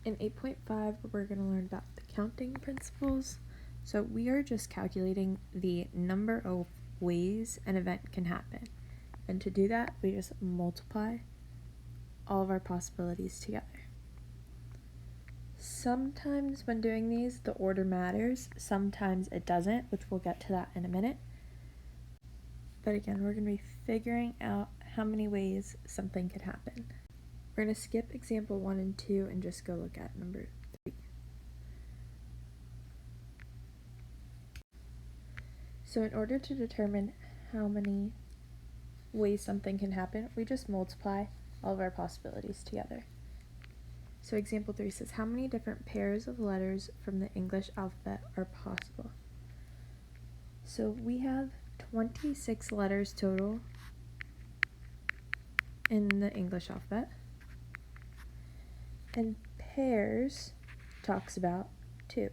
In 8.5, we're going to learn about the counting principles. So we are just calculating the number of ways an event can happen. And to do that, we just multiply all of our possibilities together. Sometimes when doing these, the order matters. Sometimes it doesn't, which we'll get to that in a minute. But again, we're going to be figuring out how many ways something could happen. We're going to skip example 1 and 2 and just go look at number 3. So in order to determine how many ways something can happen, we just multiply all of our possibilities together. So example 3 says, how many different pairs of letters from the English alphabet are possible? So we have 26 letters total in the English alphabet. And pairs talks about 2.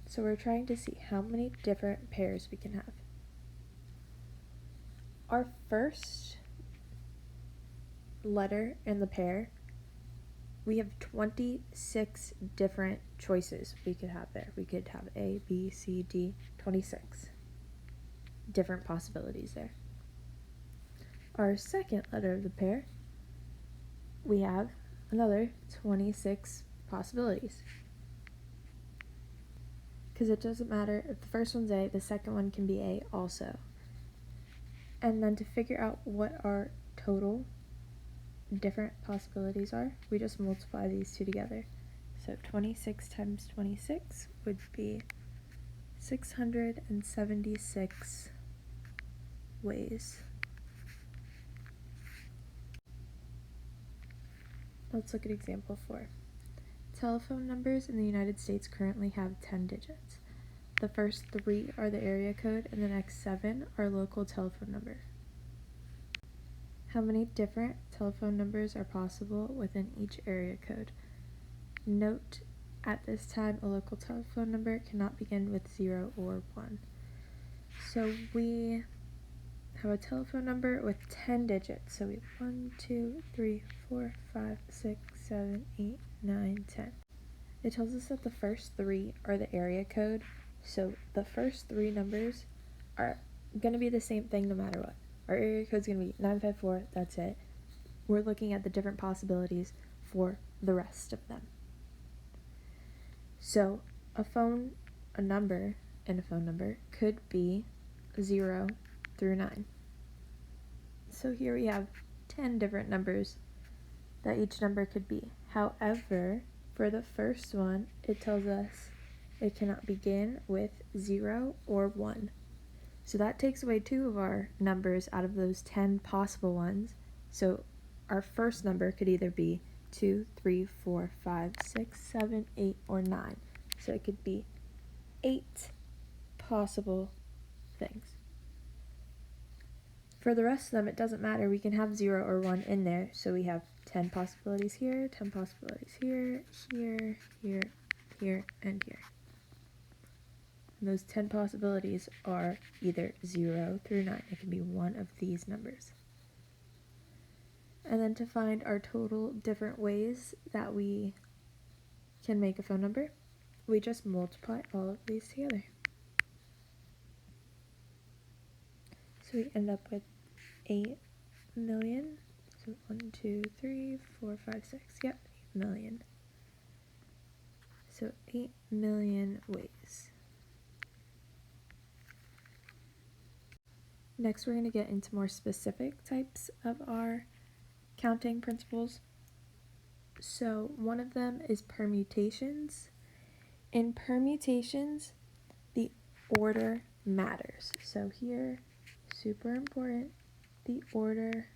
So we're trying to see how many different pairs we can have. Our first letter in the pair, we have 26 different choices we could have there. We could have A, B, C, D, 26 different possibilities there. Our second letter of the pair, we have another 26 possibilities. Because it doesn't matter if the first one's A, the second one can be A also. And then to figure out what our total different possibilities are, we just multiply these two together. So 26 times 26 would be 676 ways. Let's look at example 4. Telephone numbers in the United States currently have 10 digits. The first 3 are the area code and the next 7 are local telephone number. How many different telephone numbers are possible within each area code? Note, at this time, a local telephone number cannot begin with 0 or 1. So we have a telephone number with 10 digits. So we have 1, 2, 3, 4, 5, 6, 7, 8, 9, 10. It tells us that the first 3 are the area code. So the first 3 numbers are going to be the same thing no matter what. Our area code is going to be 954, that's it. We're looking at the different possibilities for the rest of them. So a number in a phone number could be 0 through 9. So here we have 10 different numbers that each number could be. However, for the first one, it tells us it cannot begin with 0 or 1. So that takes away 2 of our numbers out of those 10 possible ones. So our first number could either be 2, 3, 4, 5, 6, 7, 8, or 9. So it could be 8 possible things. For the rest of them, it doesn't matter. We can have 0 or 1 in there. So we have 10 possibilities here, 10 possibilities here, here, here, here, and here. And those 10 possibilities are either 0 through 9. It can be one of these numbers. And then to find our total different ways that we can make a phone number, we just multiply all of these together. So we end up with 8 million. So 1, 2, 3, 4, 5, 6. Yep, 8 million. So 8 million ways. Next, we're going to get into more specific types of our counting principles. So one of them is permutations. In permutations, the order matters. So here, super important, the order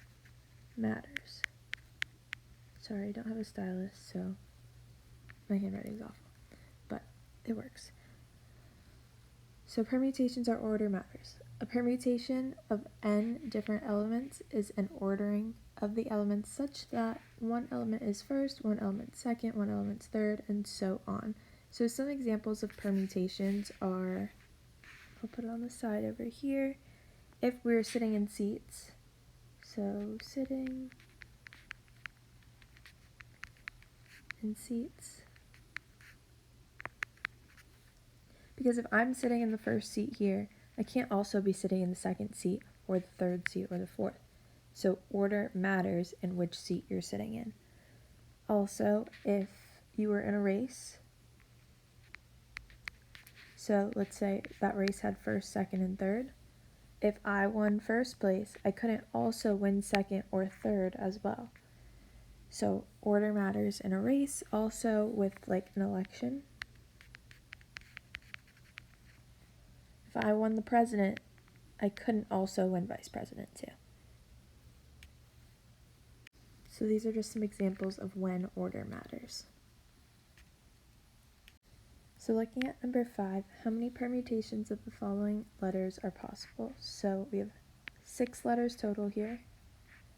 matters. Sorry, I don't have a stylus, so my handwriting's awful, but it works. So permutations are order matters. A permutation of n different elements is an ordering of the elements such that one element is first, one element second, one element third, and so on. So some examples of permutations are, I'll put it on the side over here, if we're sitting in seats. So sitting, in seats. Because if I'm sitting in the first seat here, I can't also be sitting in the second seat or the third seat or the fourth. So order matters in which seat you're sitting in. Also, if you were in a race, so let's say that race had first, second, and third. If I won first place, I couldn't also win second or third as well. So order matters in a race, also with like an election. If I won the president, I couldn't also win vice president too. So these are just some examples of when order matters. So looking at number 5, how many permutations of the following letters are possible? So we have 6 letters total here.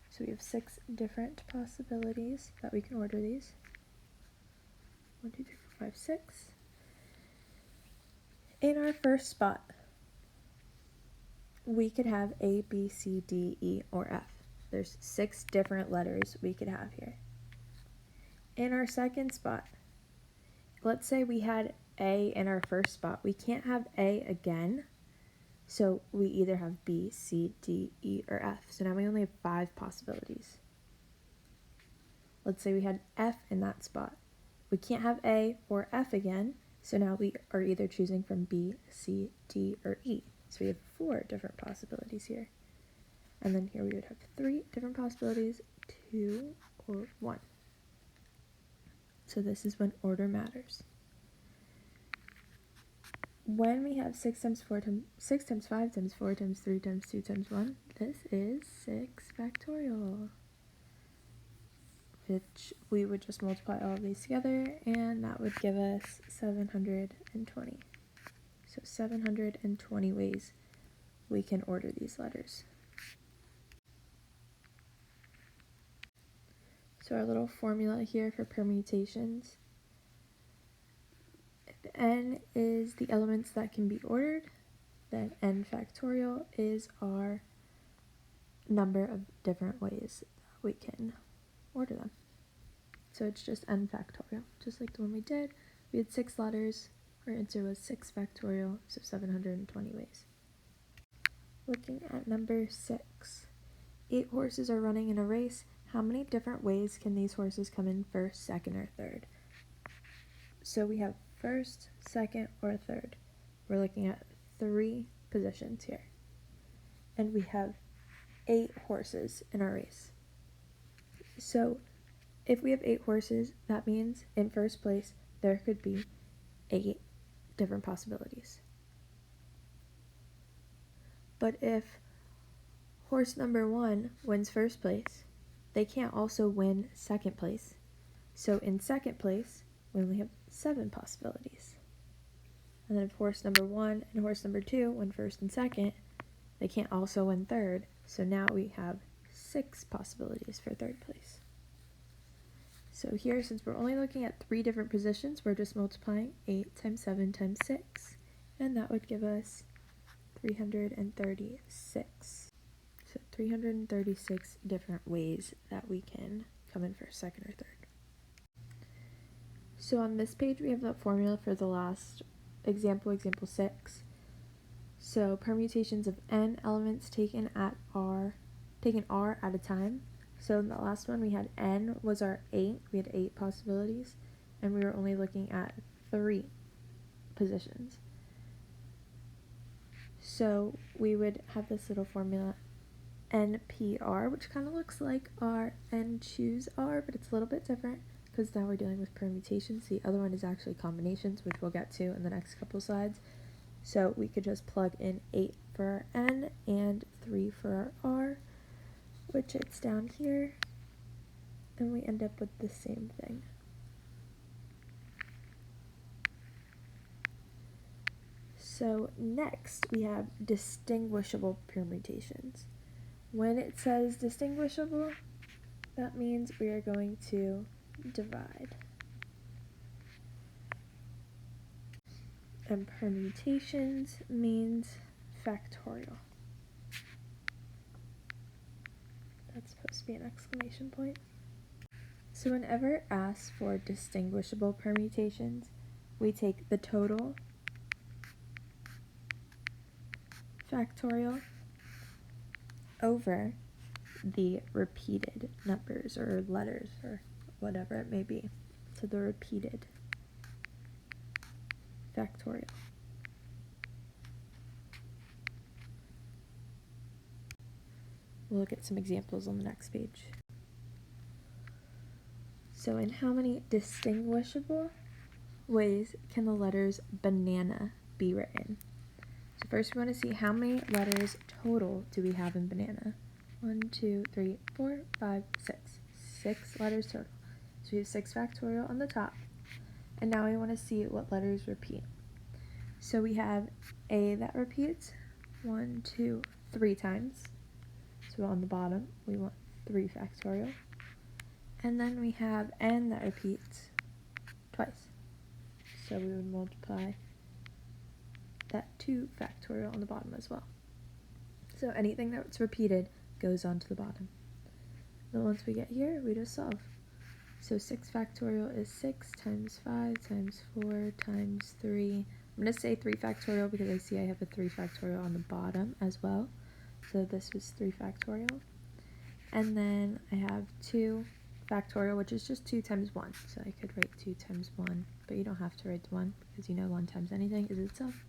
So we have 6 different possibilities that we can order these. 1, 2, 3, 4, 5, 6. In our first spot, we could have A, B, C, D, E, or F. There's 6 different letters we could have here. In our second spot, let's say we had A in our first spot. We can't have A again, so we either have B, C, D, E, or F. So now we only have 5 possibilities. Let's say we had F in that spot. We can't have A or F again, so now we are either choosing from B, C, D, or E. So we have 4 different possibilities here. And then here we would have 3 different possibilities, 2 or 1. So this is when order matters. When we have 6 times 5 times 4 times 3 times 2 times 1, this is 6 factorial, which we would just multiply all of these together, and that would give us 720. So 720 ways we can order these letters. So our little formula here for permutations. If n is the elements that can be ordered, then n factorial is our number of different ways that we can order them. So it's just n factorial, just like the one we did. We had 6 letters, our answer was 6 factorial, so 720 ways. Looking at number 6, 8 horses are running in a race. How many different ways can these horses come in first, second, or third? So we have first, second, or third. We're looking at 3 positions here. And we have 8 horses in our race. So if we have 8 horses, that means in first place there could be 8 different possibilities. But if horse number 1 wins first place, they can't also win second place. So in second place, we only have 7 possibilities. And then if horse number 1 and horse number 2 win first and second, they can't also win third. So now we have 6 possibilities for third place. So here, since we're only looking at 3 different positions, we're just multiplying 8 times 7 times 6, and that would give us 336. So 336 different ways that we can come in first, second, or third. So on this page, we have the formula for the last example, example 6. So permutations of n elements taken r at a time. So in the last one, we had n was our 8. We had 8 possibilities, and we were only looking at 3 positions. So we would have this little formula, NPR, which kind of looks like our n choose r, but it's a little bit different because now we're dealing with permutations. The other one is actually combinations, which we'll get to in the next couple slides. So we could just plug in 8 for our n and 3 for our r, which it's down here, and we end up with the same thing. So next we have distinguishable permutations. When it says distinguishable, that means we are going to divide. And permutations means factorial. That's supposed to be an exclamation point. So whenever asked for distinguishable permutations, we take the total factorial over the repeated numbers or letters or whatever it may be. So the repeated factorial. We'll look at some examples on the next page. So in how many distinguishable ways can the letters banana be written? So first we want to see how many letters total do we have in banana. 1, 2, 3, 4, 5, 6. 6 letters total. So we have 6 factorial on the top. And now we want to see what letters repeat. So we have A that repeats 1, 2, 3 times. So on the bottom we want 3 factorial. And then we have N that repeats twice. So we would multiply that 2 factorial on the bottom as well. So anything that's repeated goes onto the bottom. Then once we get here, we just solve. So 6 factorial is 6 times 5 times 4 times 3. I'm going to say 3 factorial because I see I have a 3 factorial on the bottom as well. So this was 3 factorial. And then I have 2 factorial, which is just 2 times 1. So I could write 2 times 1, but you don't have to write the 1 because you know 1 times anything is itself.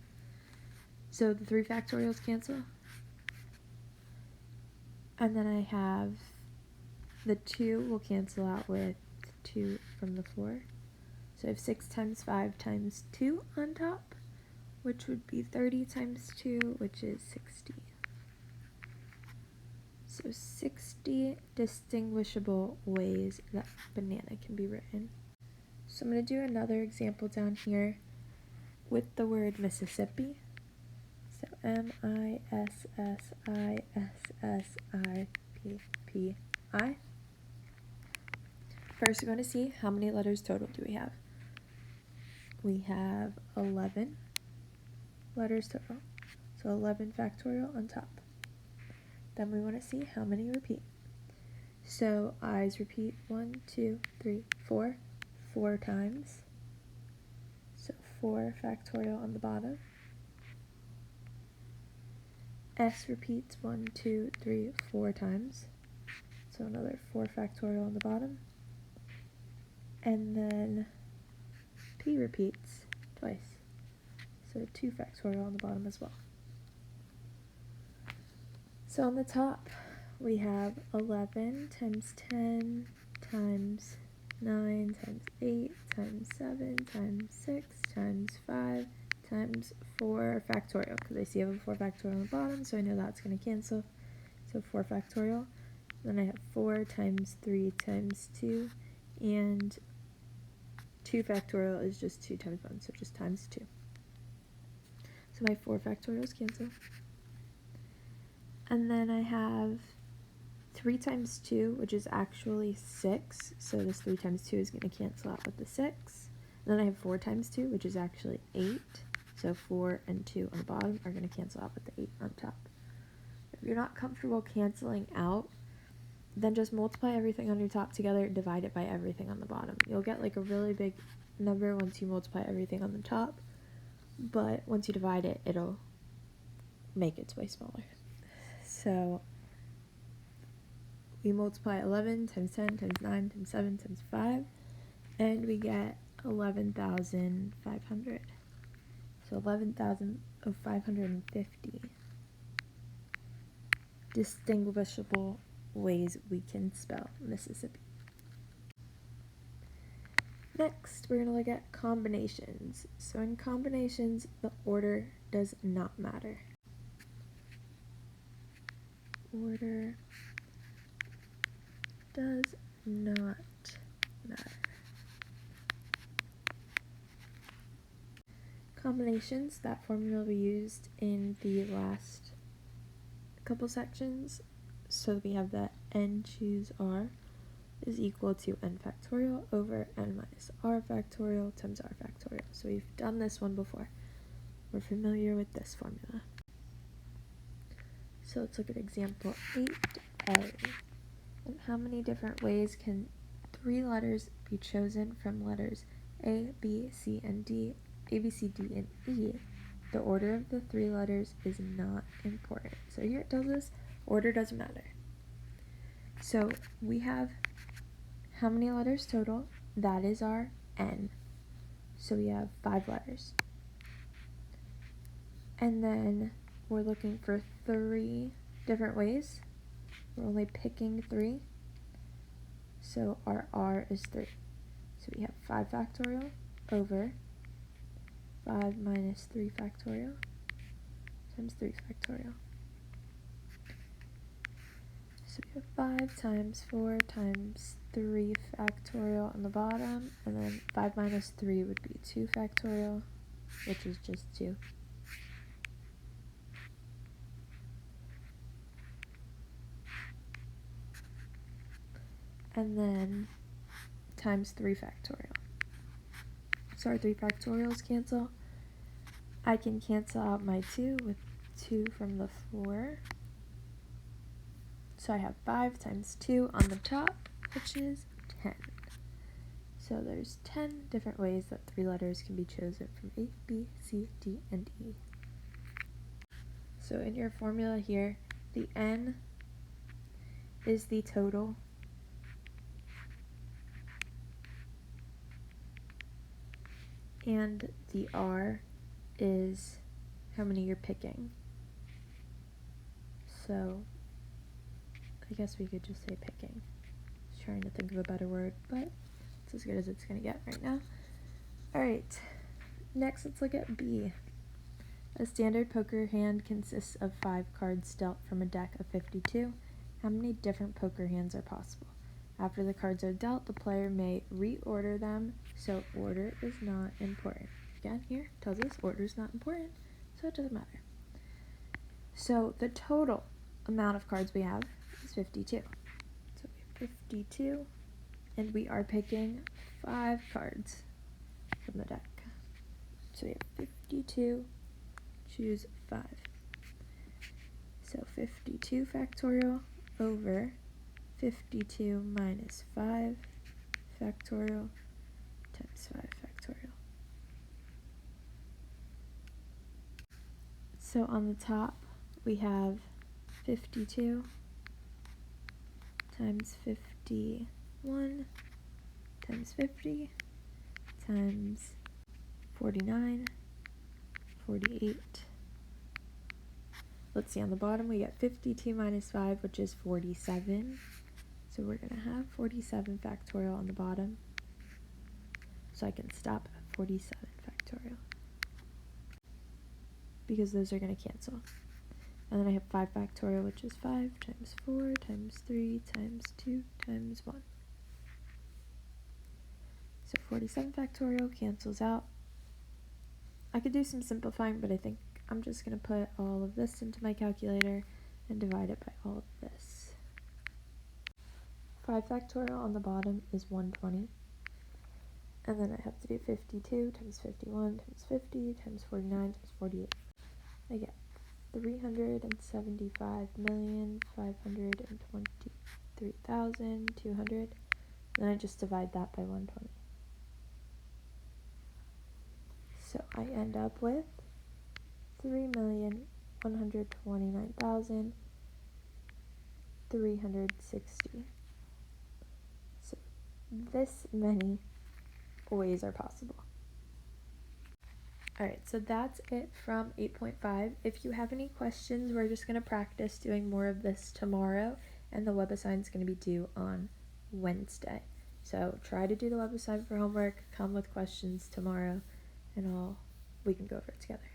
So the 3 factorials cancel. And then I have the 2 will cancel out with 2 from the 4. So I have 6 times 5 times 2 on top, which would be 30 times 2, which is 60. So 60 distinguishable ways that banana can be written. So I'm going to do another example down here with the word Mississippi. So Mississippi. First, we're going to see how many letters total do we have. We have 11 letters total. So 11 factorial on top. Then we want to see how many repeat. So I's repeat 1, 2, 3, 4, 4 times. So 4 factorial on the bottom. S repeats 1, 2, 3, 4 times. So another 4 factorial on the bottom. And then P repeats twice. So 2 factorial on the bottom as well. So on the top, we have 11 times 10 times 9 times 8 times 7 times 6 times 5 times 4 factorial, because I see I have a 4 factorial on the bottom, so I know that's going to cancel. So 4 factorial. Then I have 4 times 3 times 2, and 2 factorial is just 2 times 1, so just times 2. So my 4 factorials cancel. And then I have 3 times 2, which is actually 6, so this 3 times 2 is going to cancel out with the 6. And then I have 4 times 2, which is actually 8, so 4 and 2 on the bottom are going to cancel out with the 8 on top. If you're not comfortable canceling out, then just multiply everything on your top together and divide it by everything on the bottom. You'll get like a really big number once you multiply everything on the top, but once you divide it, it'll make its way smaller. So we multiply 11 times 10 times 9 times 7 times 5, and we get 11,500. So 11,550 distinguishable ways we can spell Mississippi. Next, we're going to look at combinations. So in combinations, the order does not matter. Order does not matter. Combinations, that formula we used in the last couple sections. So we have that n choose r is equal to n factorial over n minus r factorial times r factorial. So we've done this one before. We're familiar with this formula. So let's look at example 8a. And how many different ways can 3 letters be chosen from letters A, B, C, and D, A, B, C, D, and E, the order of the 3 letters is not important. So here it tells us order doesn't matter. So we have how many letters total? That is our N. So we have 5 letters. And then we're looking for 3 different ways. We're only picking 3. So our R is 3. So we have 5 factorial over 5 minus 3 factorial times 3 factorial. So we have 5 times 4 times 3 factorial on the bottom, and then 5 minus 3 would be 2 factorial, which is just 2. And then times 3 factorial. So our 3 factorials cancel. I can cancel out my 2 with 2 from the 4. So I have 5 times 2 on the top, which is 10. So there's 10 different ways that 3 letters can be chosen from A, B, C, D, and E. So in your formula here, the N is the total. And the R is how many you're picking. So I guess we could just say picking. Just trying to think of a better word, but it's as good as it's going to get right now. Alright, next let's look at B. A standard poker hand consists of 5 cards dealt from a deck of 52. How many different poker hands are possible? After the cards are dealt, the player may reorder them, so order is not important. Again, here tells us order is not important, so it doesn't matter. So the total amount of cards we have is 52. So we have 52, and we are picking 5 cards from the deck. So we have 52, choose 5. So 52 factorial over 52 minus 5 factorial times 5 factorial. So on the top, we have 52 times 51 times 50 times 49, 48. Let's see, on the bottom we get 52 minus 5, which is 47. So we're going to have 47 factorial on the bottom. So I can stop at 47 factorial, because those are going to cancel. And then I have 5 factorial, which is 5 times 4 times 3 times 2 times 1. So 47 factorial cancels out. I could do some simplifying, but I think I'm just going to put all of this into my calculator and divide it by all of this. 5 factorial on the bottom is 120. And then I have to do 52 times 51 times 50 times 49 times 48. I get 375,523,200. Then I just divide that by 120. So I end up with 3,129,360. So this many ways are possible. Alright, so that's it from 8.5. If you have any questions, we're just going to practice doing more of this tomorrow, and the web assignment is going to be due on Wednesday. So try to do the web assignment for homework, come with questions tomorrow, and we can go over it together.